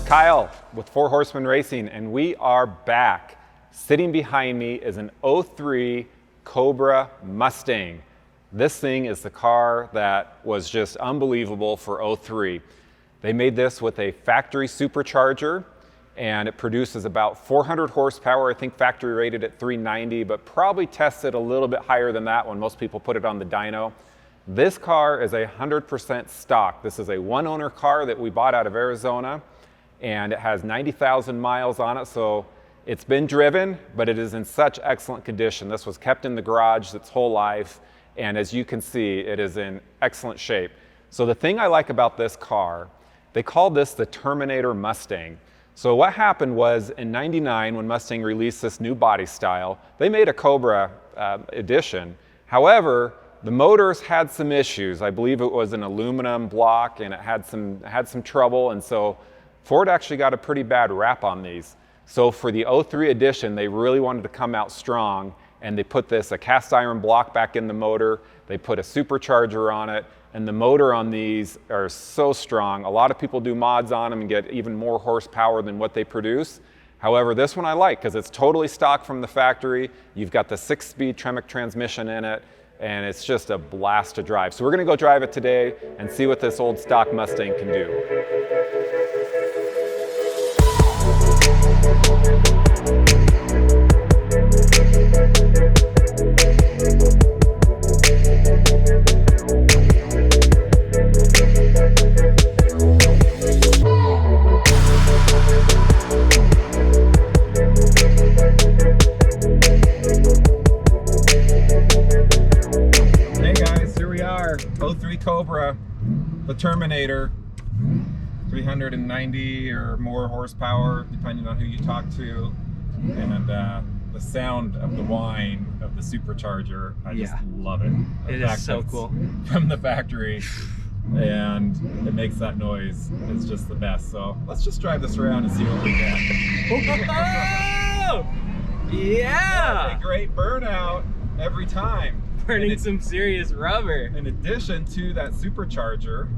Kyle with 4 Horsemen Racing, and we are back. Sitting behind me is an 03 Cobra Mustang. This thing is the car that was just unbelievable for 03. They made this with a factory supercharger, and it produces about 400 horsepower. I think factory rated at 390, but probably tested a little bit higher than that when most people put it on the dyno. This car is 100% stock. This is a one-owner car that we bought out of Arizona, and it has 90,000 miles on it, so it's been driven, but it is in such excellent condition. This was kept in the garage its whole life, and as you can see, it is in excellent shape. So the thing I like about this car, they called this the Terminator Mustang. So what happened was in '99, when Mustang released this new body style, they made a Cobra edition. However, the motors had some issues. I believe it was an aluminum block, and it had some trouble, and so Ford actually got a pretty bad rap on these. So for the 03 edition, they really wanted to come out strong, and they put a cast iron block back in the motor. They put a supercharger on it, and the motor on these are so strong. A lot of people do mods on them and get even more horsepower than what they produce. However, this one I like because it's totally stock from the factory. You've got the 6-speed Tremec transmission in it, and it's just a blast to drive. So we're gonna go drive it today and see what this old stock Mustang can do. Hey guys, here we are, 03 Cobra, the Terminator. 390 or more horsepower, depending on who you talk to, and the sound of the whine of the supercharger, I just love it. It is so cool. From the factory, and it makes that noise. It's just the best. So let's just drive this around and see what we get. Oh! Yeah! A great burnout every time. Burning some serious rubber. In addition to that supercharger,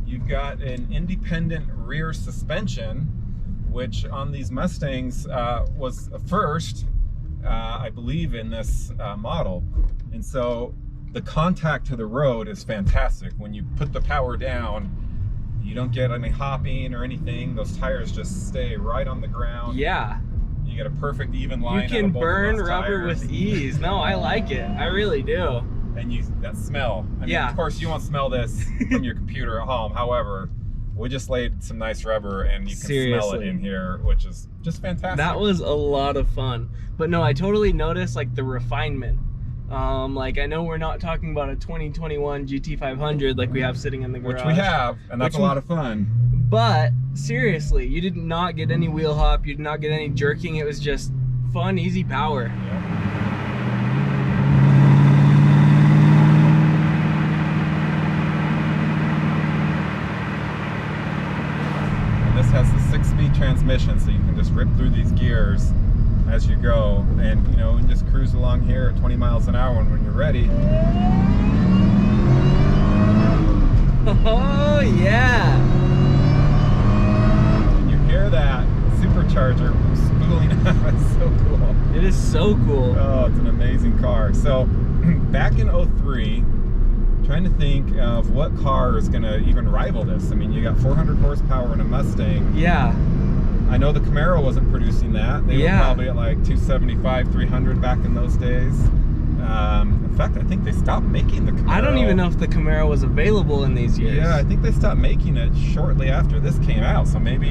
you've got an independent rear suspension, which on these Mustangs was a first, I believe, in this model. And so the contact to the road is fantastic. When you put the power down, you don't get any hopping or anything. Those tires just stay right on the ground. Yeah. You get a perfect even line. You can burn rubber tires with ease. No, I like it. I really do. And that smell. I mean, of course, you won't smell this from your computer at home. However, we just laid some nice rubber, and you can smell it in here, which is just fantastic. That was a lot of fun. But no, I totally noticed like the refinement. Like I know we're not talking about a 2021 GT500 like we have sitting in the garage. Which we have, and that's a lot of fun. But seriously, you did not get any wheel hop. You did not get any jerking. It was just fun, easy power. Yeah. This has the 6-speed transmission, so you can just rip through these gears as you go, and and just cruise along here at 20 miles an hour, and when you're ready. Oh yeah! And you hear that supercharger spooling up. It's so cool. It is so cool. Oh, it's an amazing car. So back in 03, trying to think of what car is going to even rival this. I mean, you got 400 horsepower in a Mustang. Yeah. I know the Camaro wasn't producing that. They were probably at like 275, 300 back in those days. In fact, I think they stopped making the Camaro. I don't even know if the Camaro was available in these years. Yeah, I think they stopped making it shortly after this came out. So maybe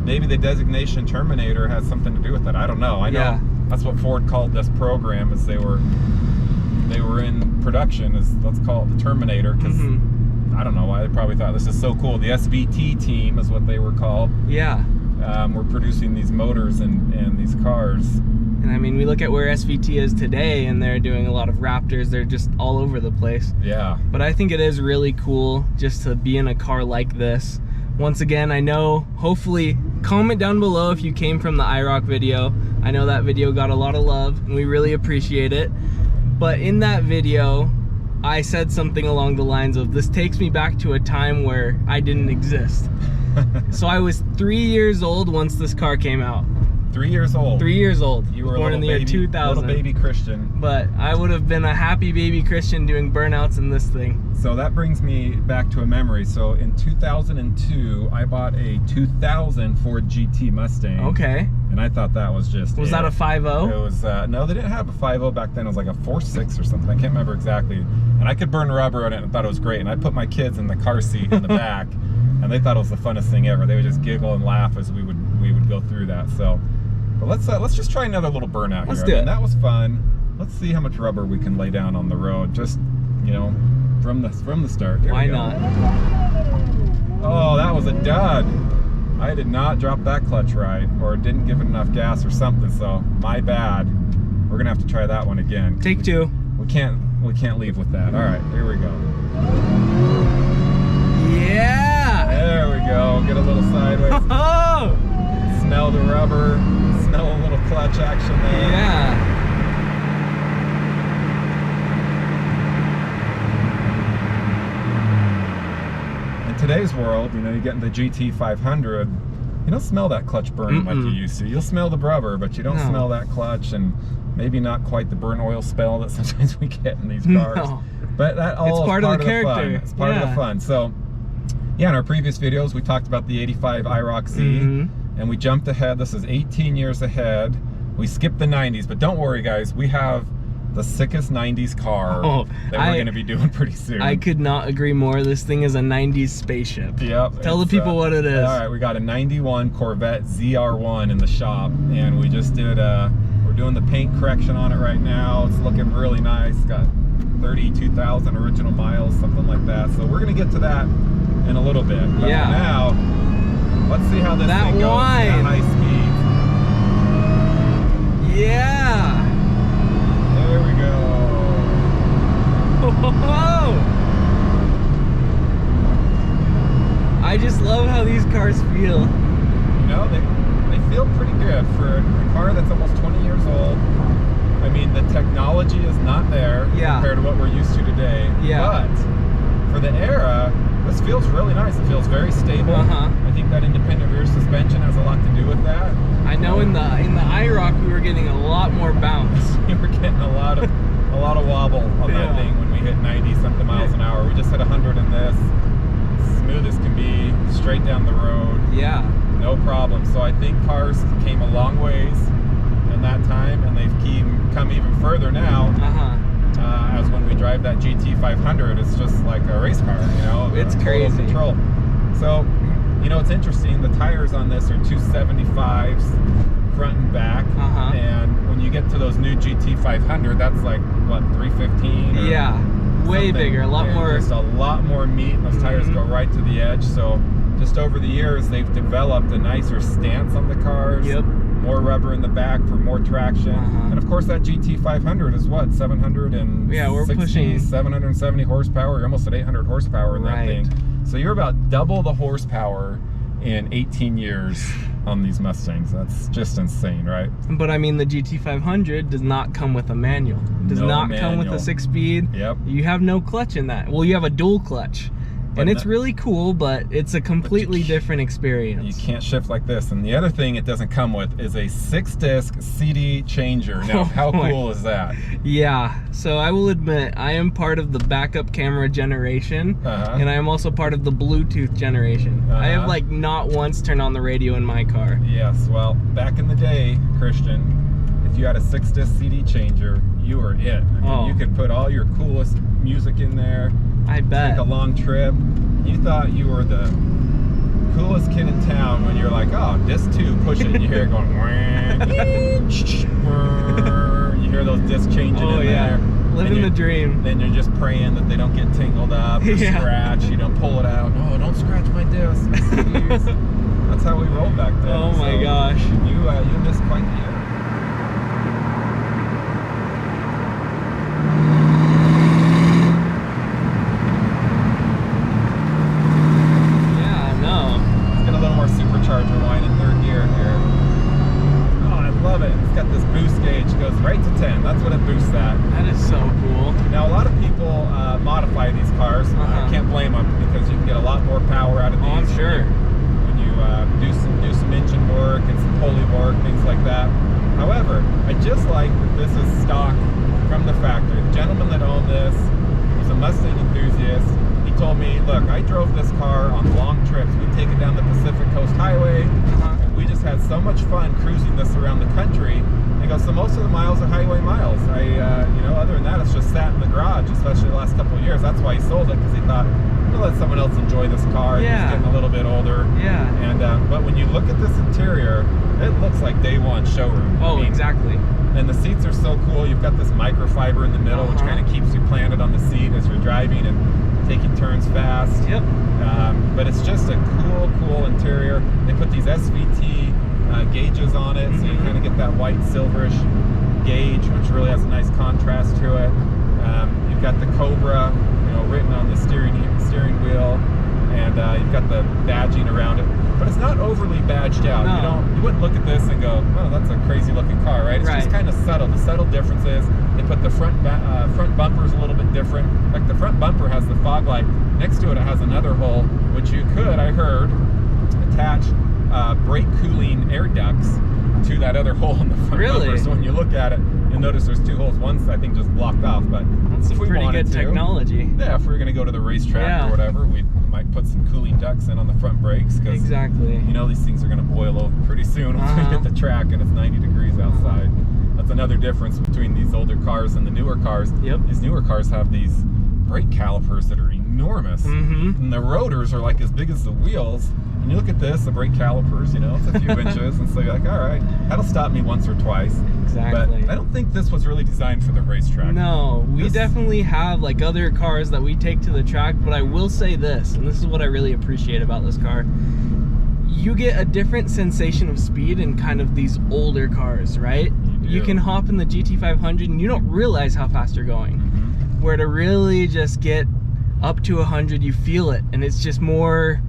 maybe the designation Terminator has something to do with it. I don't know. I know that's what Ford called this program, as they were in production, as let's call it the Terminator, because I don't know why they probably thought this is so cool. The SVT team is what they were called. Yeah. We're producing these motors and these cars. And I mean, we look at where SVT is today, and they're doing a lot of Raptors. They're just all over the place. Yeah. But I think it is really cool just to be in a car like this. Once again, I know, hopefully, comment down below if you came from the iRock video. I know that video got a lot of love, and we really appreciate it. But in that video, I said something along the lines of, this takes me back to a time where I didn't exist. So I was 3 years old once this car came out. 3 years old. 3 years old. You were born in the year 2000. Little baby Christian. But I would have been a happy baby Christian doing burnouts in this thing. So that brings me back to a memory. So in 2002, I bought a 2000 Ford GT Mustang. Okay. And I thought that was just Was that a 5.0? It was, no, they didn't have a 5.0 back then. It was like a 4.6 or something. I can't remember exactly. And I could burn rubber on it and thought it was great. And I put my kids in the car seat in the back, and they thought it was the funnest thing ever. They would just giggle and laugh as we would go through that. So, but let's just try another little burnout Let's here. do it. That was fun. Let's see how much rubber we can lay down on the road. Just, you know, from the start. Here Why we go. not? Oh, that was a dud. I did not drop that clutch right, or didn't give it enough gas or something, so my bad. We're gonna have to try that one again. Take two. We can't leave with that. All right, here we go. Yeah! There we go. Get a little sideways. Oh! Smell the rubber. Smell a little clutch action there. Yeah. In today's world, you know, you get in the GT 500, you don't smell that clutch burn like you used to. You'll smell the rubber, but you don't smell that clutch, and maybe not quite the burn oil smell that sometimes we get in these cars. No. But that all is part of the character. Fun. It's part of the fun. So, yeah, in our previous videos, we talked about the 85 IROC-Z, and we jumped ahead. This is 18 years ahead. We skipped the 90s, but don't worry, guys. We have the sickest 90s car that we're going to be doing pretty soon. I could not agree more. This thing is a 90s spaceship. Yep. Tell the people what it is. All right, we got a 91 Corvette ZR1 in the shop, and we just did we're doing the paint correction on it right now. It's looking really nice. It's got 32,000 original miles, something like that. So we're going to get to that in a little bit. But for now, let's see how this thing goes at high speed. Yeah. There we go. Whoa. I just love how these cars feel. You know, they feel pretty good for a car that's almost 20 years old. I mean, the technology is not there compared to what we're used to today. But for the era, this feels really nice. It feels very stable. I think that independent rear suspension has a lot to do with that. I know in the IROC we were getting a lot more bounce. We were getting a lot of wobble on that thing when we hit 90 something miles an hour. We just hit 100 in this. Smooth as can be, straight down the road. Yeah. No problem. So I think cars came a long ways in that time, and they've come even further now. As when we drive that GT 500, it's just like a race car, you know? It's crazy. Control. So, you know, it's interesting. The tires on this are 275s front and back, and when you get to those new GT 500, that's like what, 315? Yeah, way bigger, a lot more. Just a lot more meat, and those tires go right to the edge. So, just over the years, they've developed a nicer stance on the cars. More rubber in the back for more traction, and of course that GT 500 is what, 770 horsepower. You're almost at 800 horsepower in that thing. So you're about double the horsepower in 18 years on these Mustangs. That's just insane, right? But I mean, the GT 500 does not come with a manual. It does not come with a 6-speed. You have no clutch in that. Well, you have a dual clutch. And it's really cool, but it's a completely different experience. You can't shift like this. And the other thing it doesn't come with is a 6-disc CD changer. Now, how cool is that? Yeah, so I will admit, I am part of the backup camera generation, and I am also part of the Bluetooth generation. I have like not once turned on the radio in my car. Yes, well, back in the day, Christian, if you had a 6-disc CD changer, you were it. I mean, you could put all your coolest music in there. I bet. Take a long trip. You thought you were the coolest kid in town when you're like, oh, disc 2, push it, and you hear it going, you hear those discs changing in there. Living the dream. Then you're just praying that they don't get tangled up or scratch. You don't pull it out. Oh, don't scratch my disc. That's how we rolled back then. Oh my gosh. You missed quite the era. Supercharger line in 3rd gear here. Oh, I love it. It's got this boost gauge. It goes right to 10. That's what it boosts at. That is so cool. Now, a lot of people modify these cars. I can't blame them because you can get a lot more power out of these. Oh, I'm sure. When and you do some engine work and some pulley work, things like that. However, I just like that this is stock from the factory. The gentleman that owned this was a Mustang enthusiast. He told me, look, I drove this car on long trips. We'd take it down the Pacific Coast Highway, and we just had so much fun cruising this around the country. He goes, so most of the miles are highway miles. You know, other than that, it's just sat in the garage, especially the last couple of years. That's why he sold it, because he thought, I'm gonna let someone else enjoy this car. Yeah. He's getting a little bit older. Yeah. And but when you look at this interior, it looks like day one showroom. Oh, I mean, exactly. and the seats are so cool. You've got this microfiber in the middle, which kind of keeps you planted on the seat as you're driving and taking turns fast. Yep. But it's just a cool interior. They put these SVT gauges on it, so you kind of get that white silverish gauge, which really has a nice contrast to it. You've got the Cobra, you know, written on the steering wheel, and you've got the badging around it. But it's not overly badged out. No. You wouldn't look at this and go, oh, that's a crazy looking car, right? It's just kind of subtle. The subtle difference is they put the front bumpers a little bit different. Like the front bumper has the fog light. Next to it, it has another hole, which you could, I heard, attach brake cooling air ducts to that other hole in the front bumper. So when you look at it, you'll notice there's two holes. One's, I think, just blocked off, but that's some pretty good technology. Yeah, if we were going to go to the racetrack or whatever, we might put some cooling ducts in on the front brakes, because you know these things are going to boil over pretty soon when we hit the track and it's 90 degrees outside. That's another difference between these older cars and the newer cars. These newer cars have these brake calipers that are enormous, and the rotors are like as big as the wheels. And you look at this, the brake calipers, you know, it's a few inches, and so you're like, all right, that'll stop me once or twice. Exactly. But I don't think this was really designed for the racetrack. No, we definitely have like other cars that we take to the track, but I will say this, and this is what I really appreciate about this car. You get a different sensation of speed in kind of these older cars, right? You can hop in the GT500 and you don't realize how fast you're going. Where to really just get up to 100, you feel it, and it's just more...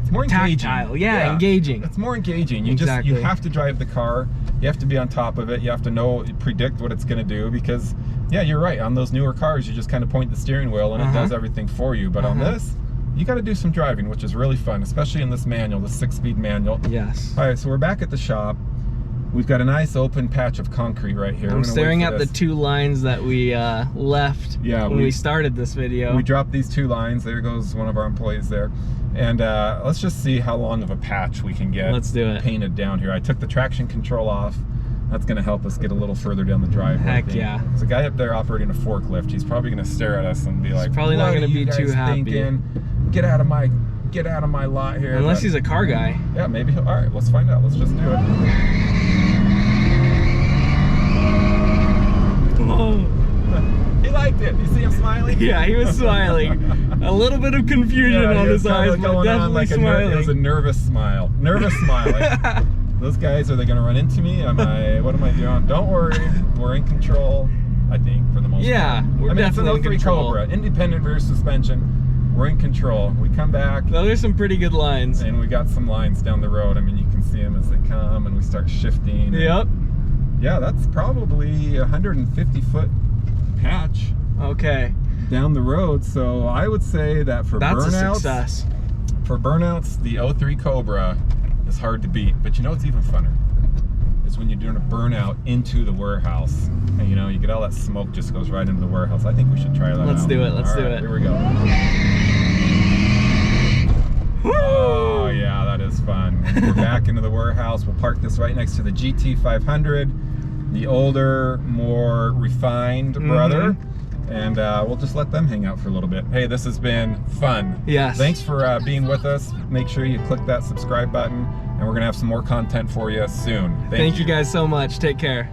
It's more tactile. engaging. Yeah, engaging. It's more engaging. You you have to drive the car. You have to be on top of it. You have to predict what it's going to do, because yeah, you're right. On those newer cars, you just kind of point the steering wheel and it does everything for you. But on this, you got to do some driving, which is really fun, especially in this manual, the 6-speed manual. Yes. All right, so we're back at the shop. We've got a nice open patch of concrete right here. I'm staring at the 2 lines that we left when we started this video. We dropped these 2 lines. There goes one of our employees there. And let's just see how long of a patch we can get painted down here. I took the traction control off. That's going to help us get a little further down the driveway. Heck yeah. There's a guy up there operating a forklift. He's probably going to stare at us and be like, he's probably not going to be too happy. Get out of my lot here. Unless he's a car guy. Yeah, maybe. All right, let's find out. Let's just do it. He liked it. You see him smiling? Yeah, he was smiling. A little bit of confusion on his eyes, but definitely smiling. It was a nervous smile. Nervous smile. Like, those guys, are they going to run into me? What am I doing? Don't worry. We're in control, I think, for the most part. Yeah, we're definitely in control. It's an 03 Cobra, independent rear suspension. We're in control. We come back. Those are some pretty good lines. And we got some lines down the road. I mean, you can see them as they come, and we start shifting. Yep. Yeah, that's probably a 150-foot patch. Okay. Down the road, so I would say that for burnouts, a success. For burnouts, the 03 Cobra is hard to beat. But you know what's even funner? Is when you're doing a burnout into the warehouse, and you know, you get all that smoke just goes right into the warehouse. I think we should try that out. Let's do it. Let's do it. Here we go. Oh yeah, that is fun. We're back into the warehouse. We'll park this right next to the GT500, the older, more refined brother. And we'll just let them hang out for a little bit. Hey, this has been fun. Yes. Thanks for being with us. Make sure you click that subscribe button, and we're going to have some more content for you soon. Thank you guys so much. Take care.